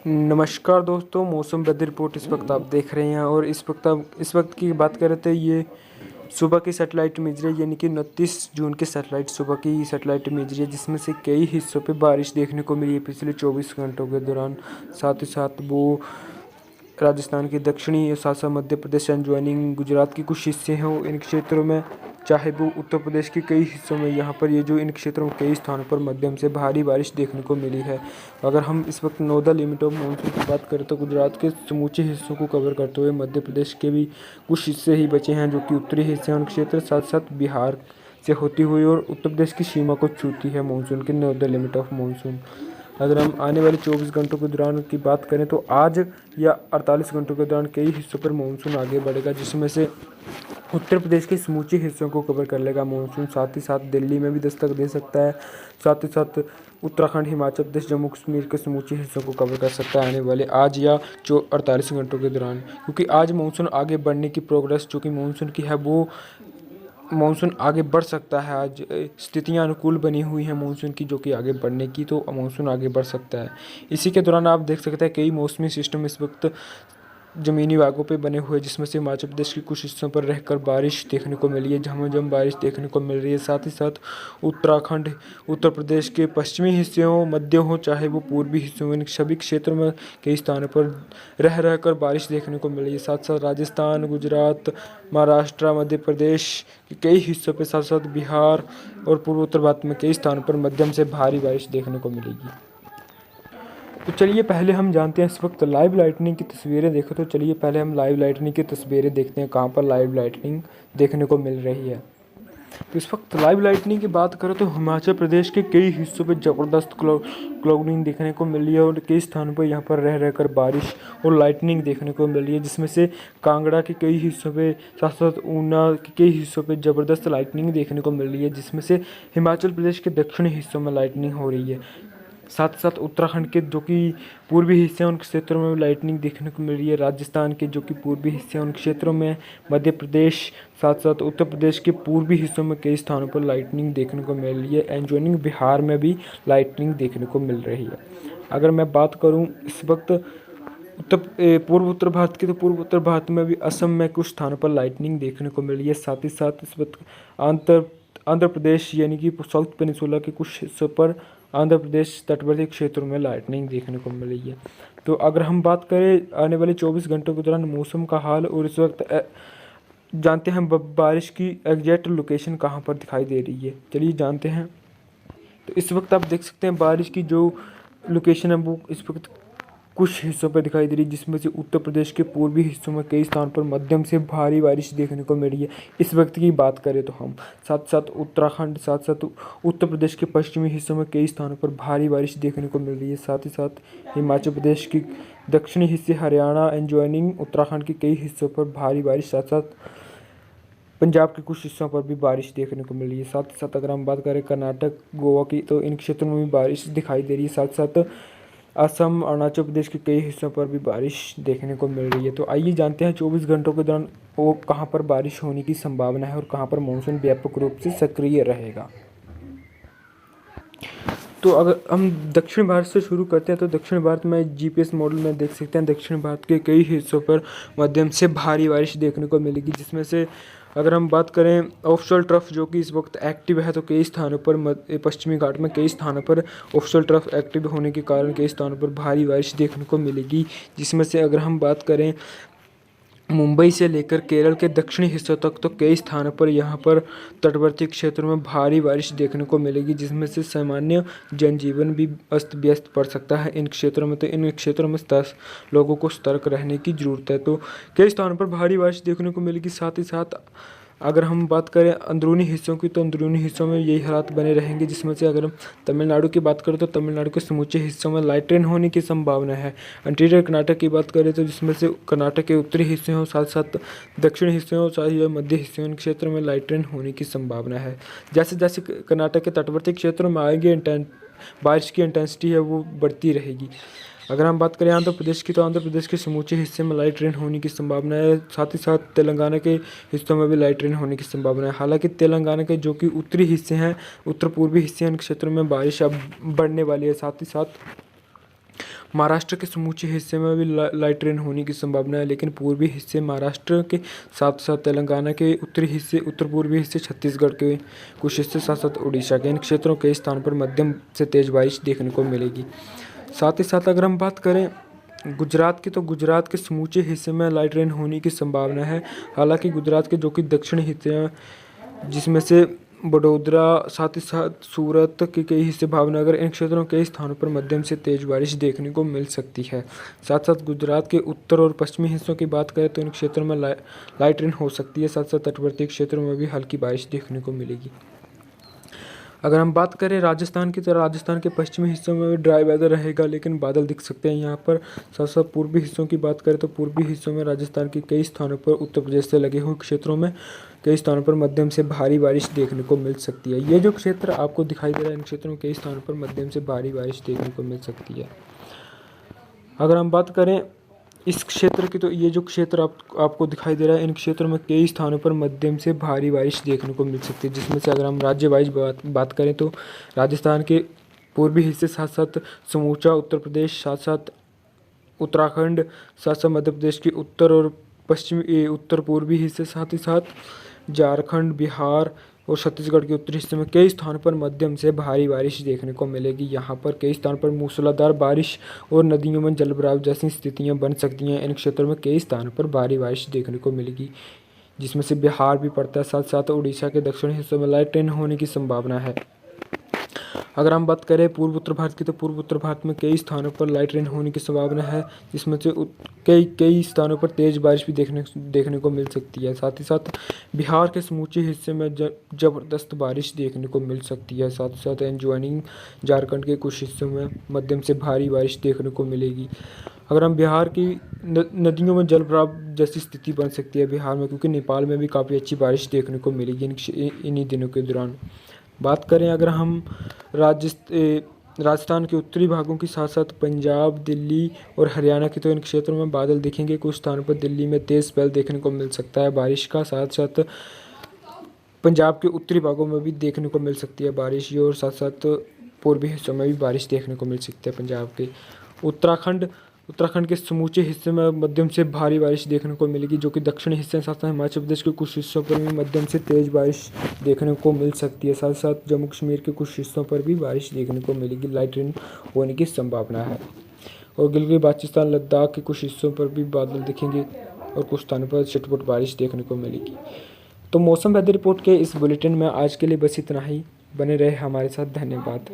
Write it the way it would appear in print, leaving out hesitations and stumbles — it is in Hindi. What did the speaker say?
नमस्कार दोस्तों, मौसम वेदर रिपोर्ट इस वक्त आप देख रहे हैं। और इस वक्त की बात करें तो ये सुबह की सैटेलाइट इमेजरी यानी कि 29 जून की सैटेलाइट सुबह की सैटेलाइट इमेजरी है, जिसमें से कई हिस्सों पे बारिश देखने को मिली है पिछले 24 घंटों के दौरान। साथ ही साथ वो राजस्थान के दक्षिणी साथ साथ मध्य प्रदेश एंड ज्वाइनिंग गुजरात के कुछ हिस्से हैं इन क्षेत्रों में, चाहे वो उत्तर प्रदेश के कई हिस्सों में, यहाँ पर ये जो इन क्षेत्रों में कई स्थानों पर मध्यम से भारी बारिश देखने को मिली है। अगर हम इस वक्त नॉर्दर्न लिमिट ऑफ मानसून की बात करें तो गुजरात के समूचे हिस्सों को कवर करते हुए मध्य प्रदेश के भी कुछ हिस्से ही बचे हैं जो कि उत्तरी हिस्से हैं। उन क्षेत्र साथ साथ बिहार से होती हुई और उत्तर प्रदेश की सीमा को छूती है मानसून के नॉर्दर्न लिमिट ऑफ मानसून। अगर हम आने वाले 24 घंटों के दौरान की बात करें तो आज या 48 घंटों के दौरान कई हिस्सों पर मानसून आगे बढ़ेगा, जिसमें से उत्तर प्रदेश के समूचे हिस्सों को कवर कर लेगा मानसून। साथ ही साथ दिल्ली में भी दस्तक दे सकता है। साथ ही साथ उत्तराखंड, हिमाचल प्रदेश, जम्मू कश्मीर के समूचे हिस्सों को कवर कर सकता है आने वाले आज या 48 घंटों के दौरान, क्योंकि आज मानसून आगे बढ़ने की प्रोग्रेस जो कि मानसून की है वो मानसून आगे बढ़ सकता है। आज स्थितियां अनुकूल बनी हुई हैं मानसून की जो कि आगे बढ़ने की, तो मानसून आगे बढ़ सकता है। इसी के दौरान आप देख सकते हैं कई मौसमी सिस्टम इस वक्त ज़मीनी भागों पे बने हुए, जिसमें से हिमाचल प्रदेश के कुछ हिस्सों पर रहकर बारिश देखने को मिली है, झमाझम बारिश देखने को मिल रही है। साथ ही साथ उत्तराखंड, उत्तर प्रदेश के पश्चिमी हिस्से हों, मध्य हों, चाहे वो पूर्वी हिस्से हों, इन सभी क्षेत्रों में कई स्थानों पर रह कर बारिश देखने को मिली है। साथ साथ राजस्थान, गुजरात, महाराष्ट्र, मध्य प्रदेश के कई हिस्सों पर, साथ साथ बिहार और पूर्वोत्तर भारत में कई स्थानों पर मध्यम से भारी बारिश देखने को मिलेगी। तो चलिए पहले हम जानते हैं इस वक्त लाइव लाइटनिंग की तस्वीरें देखें। तो चलिए पहले हम लाइव लाइटनिंग की तस्वीरें देखते हैं, कहाँ पर लाइव लाइटनिंग देखने को मिल रही है। तो इस वक्त लाइव लाइटनिंग की बात करें तो हिमाचल प्रदेश के कई हिस्सों पर ज़बरदस्त क्लाउडिंग देखने को मिली है और कई स्थानों पर यहाँ पर रह कर बारिश और लाइटनिंग देखने को मिल रही है, जिसमें से कांगड़ा के कई हिस्सों पे, साथ साथ ऊना के कई हिस्सों पे ज़बरदस्त लाइटनिंग देखने को मिल रही है, जिसमें से हिमाचल प्रदेश के दक्षिणी हिस्सों में लाइटनिंग हो रही है। साथ साथ उत्तराखंड के जो कि पूर्वी हिस्से हैं उन क्षेत्रों में लाइटनिंग देखने को मिल रही है। राजस्थान के जो कि पूर्वी हिस्से हैं उन क्षेत्रों में, मध्य प्रदेश, साथ साथ उत्तर प्रदेश के पूर्वी हिस्सों में कई स्थानों पर लाइटनिंग देखने को मिल रही है। एंजॉइनिंग बिहार में भी लाइटनिंग देखने को मिल रही है। अगर मैं बात करूँ इस वक्त पूर्व उत्तर भारत की, तो पूर्व उत्तर भारत में भी असम में कुछ स्थानों पर लाइटनिंग देखने को मिल रही है। साथ ही साथ इस वक्त आंध्र प्रदेश यानी कि साउथ पेनिसुला के कुछ हिस्सों पर, आंध्र प्रदेश तटवर्ती क्षेत्रों में लाइटनिंग देखने को मिल रही है। तो अगर हम बात करें आने वाले 24 घंटों के दौरान मौसम का हाल और इस वक्त जानते हैं बारिश की एग्जैक्ट लोकेशन कहाँ पर दिखाई दे रही है, चलिए जानते हैं। तो इस वक्त आप देख सकते हैं बारिश की जो लोकेशन है वो इस वक्त कुछ हिस्सों पर दिखाई दे रही है, जिसमें से उत्तर प्रदेश के पूर्वी हिस्सों में कई स्थानों पर मध्यम से भारी बारिश देखने को मिल रही है इस वक्त की बात करें तो हम। साथ साथ उत्तराखंड, साथ साथ उत्तर प्रदेश के पश्चिमी हिस्सों में कई स्थानों पर भारी बारिश देखने को मिल रही है। साथ ही साथ हिमाचल प्रदेश के दक्षिणी हिस्से, हरियाणा एंड ज्वाइनिंग उत्तराखंड के कई हिस्सों पर भारी बारिश, साथ साथ पंजाब के कुछ हिस्सों पर भी बारिश देखने को मिल रही है। साथ ही साथ अगर हम बात करें कर्नाटक, गोवा की, तो इन क्षेत्रों में भी बारिश दिखाई दे रही है। साथ साथ असम, अरुणाचल प्रदेश के कई हिस्सों पर भी बारिश देखने को मिल रही है। तो आइए जानते हैं 24 घंटों के दौरान वो कहाँ पर बारिश होने की संभावना है और कहाँ पर मानसून व्यापक रूप से सक्रिय रहेगा। तो अगर हम दक्षिण भारत से शुरू करते हैं तो दक्षिण भारत में जीपीएस मॉडल में देख सकते हैं दक्षिण भारत के कई हिस्सों पर मध्यम से भारी बारिश देखने को मिलेगी, जिसमें से अगर हम बात करें ऑफशोर ट्रफ जो कि इस वक्त एक्टिव है, तो कई स्थानों पर पश्चिमी घाट में कई स्थानों पर ऑफशोर ट्रफ एक्टिव होने के कारण कई स्थानों पर भारी बारिश देखने को मिलेगी, जिसमें से अगर हम बात करें मुंबई से लेकर केरल के दक्षिणी हिस्सों तक, तो कई स्थानों पर यहाँ पर तटवर्ती क्षेत्रों में भारी बारिश देखने को मिलेगी, जिसमें से सामान्य जनजीवन भी अस्त व्यस्त पड़ सकता है इन क्षेत्रों में। तो इन क्षेत्रों में लोगों को सतर्क रहने की ज़रूरत है। तो कई स्थानों पर भारी बारिश देखने को मिलेगी। साथ ही साथ अगर हम बात करें अंदरूनी हिस्सों की, तो अंदरूनी हिस्सों में यही हालात बने रहेंगे, जिसमें से अगर हम तमिलनाडु की बात करें तो तमिलनाडु के समूचे हिस्सों में लाइट रेन होने की संभावना है। इंटीरियर कर्नाटक की बात करें तो जिसमें से कर्नाटक के उत्तरी हिस्से हों, साथ साथ दक्षिणी हिस्से हों, चाहे मध्य हिस्से हों, इन क्षेत्रों में लाइट रेन होने की संभावना है। जैसे जैसे कर्नाटक के तटवर्ती क्षेत्रों में आएंगे बारिश की इंटेंसिटी है वो बढ़ती रहेगी। अगर हम बात करें आंध्र प्रदेश की, तो आंध्र प्रदेश के समूचे हिस्से में लाइट रेन होने की संभावना है। साथ ही साथ तेलंगाना के हिस्सों में भी लाइट रेन होने की संभावना है। हालांकि तेलंगाना के जो कि उत्तरी हिस्से हैं, उत्तर पूर्वी हिस्से हैं, इन क्षेत्रों में बारिश अब बढ़ने वाली है। साथ ही साथ महाराष्ट्र के समूचे हिस्से में भी लाइट रेन होने की संभावना है, लेकिन पूर्वी हिस्से महाराष्ट्र के साथ साथ तेलंगाना के उत्तरी हिस्से, उत्तर पूर्वी हिस्से, छत्तीसगढ़ के कुछ हिस्से, साथ साथ उड़ीसा के इन क्षेत्रों के स्थान पर मध्यम से तेज बारिश देखने को मिलेगी। साथ ही साथ अगर हम बात करें गुजरात की, तो गुजरात के समूचे हिस्से में लाइट रेन होने की संभावना है। हालांकि गुजरात के जो कि दक्षिणी हिस्से हैं, जिसमें से बड़ौदा, साथ ही साथ सूरत के कई हिस्से, भावनगर, इन क्षेत्रों के स्थानों पर मध्यम से तेज बारिश देखने को मिल सकती है। साथ साथ गुजरात के उत्तर और पश्चिमी हिस्सों की बात करें तो इन क्षेत्रों में लाइट रेन हो सकती है। साथ साथ तटवर्ती क्षेत्रों में भी हल्की बारिश देखने को मिलेगी। अगर हम बात करें राजस्थान की, तो राजस्थान के पश्चिमी हिस्सों में भी ड्राई वेदर रहेगा, लेकिन बादल दिख सकते हैं यहाँ पर। साथ साथ पूर्वी हिस्सों की बात करें तो पूर्वी हिस्सों में राजस्थान के कई स्थानों पर, उत्तर प्रदेश से लगे हुए क्षेत्रों में कई स्थानों पर मध्यम से भारी बारिश देखने को मिल सकती है। ये जो क्षेत्र आपको दिखाई दे रहा है, इन क्षेत्रों में कई स्थानों पर मध्यम से भारी बारिश देखने को मिल सकती है। अगर हम बात करें इस क्षेत्र की, तो ये जो क्षेत्र आपको दिखाई दे रहा है, इन क्षेत्रों में कई स्थानों पर मध्यम से भारी बारिश देखने को मिल सकती है। जिसमें से अगर हम राज्य वाइज बात करें तो राजस्थान के पूर्वी हिस्से, साथ साथ समूचा उत्तर प्रदेश, साथ साथ उत्तराखंड, साथ साथ मध्य प्रदेश के उत्तर और पश्चिमी, उत्तर पूर्वी हिस्से, साथ ही साथ झारखंड, बिहार और छत्तीसगढ़ के उत्तरी हिस्से में कई स्थानों पर मध्यम से भारी बारिश देखने को मिलेगी। यहाँ पर कई स्थानों पर मूसलाधार बारिश और नदियों में जलभराव जैसी स्थितियाँ बन सकती हैं। इन क्षेत्रों में कई स्थानों पर भारी बारिश देखने को मिलेगी, जिसमें से बिहार भी पड़ता है। साथ साथ उड़ीसा के दक्षिणी हिस्सों में लाइट रेन होने की संभावना है। अगर हम बात करें पूर्व उत्तर भारत की, तो पूर्व उत्तर भारत में कई स्थानों पर लाइट रेन होने की संभावना है, जिसमें से कई स्थानों पर तेज बारिश भी देखने को मिल सकती है। साथ ही साथ बिहार के समूचे हिस्से में जबरदस्त बारिश देखने को मिल सकती है। साथ ही साथ एडजॉइनिंग झारखंड के कुछ हिस्सों में मध्यम से भारी बारिश देखने को मिलेगी। अगर हम बिहार की नदियों में जलभराव जैसी स्थिति बन सकती है बिहार में, क्योंकि नेपाल में भी काफ़ी अच्छी बारिश देखने को मिलेगी इन्हीं दिनों के दौरान। बात करें अगर हम राजस्थान के उत्तरी भागों की, साथ साथ पंजाब, दिल्ली और हरियाणा की, तो इन क्षेत्रों में बादल दिखेंगे। कुछ स्थानों पर दिल्ली में तेज़ स्पेल देखने को मिल सकता है बारिश का। साथ साथ पंजाब के उत्तरी भागों में भी देखने को मिल सकती है बारिश, और साथ साथ पूर्वी हिस्सों में भी बारिश देखने को मिल सकती है पंजाब के। उत्तराखंड के समूचे हिस्से में मध्यम से भारी बारिश देखने को मिलेगी, जो कि दक्षिणी हिस्से, साथ साथ हिमाचल प्रदेश के कुछ हिस्सों पर भी मध्यम से तेज बारिश देखने को मिल सकती है। साथ साथ जम्मू कश्मीर के कुछ हिस्सों पर भी बारिश देखने को मिलेगी, लाइट रेन होने की संभावना है। और गिलगित बाल्टिस्तान, लद्दाख के कुछ हिस्सों पर भी बादल दिखेंगे और कुछ स्थानों पर छिटपुट बारिश देखने को मिलेगी। तो मौसम वेदर रिपोर्ट के इस बुलेटिन में आज के लिए बस इतना ही। बने रहे हमारे साथ, धन्यवाद।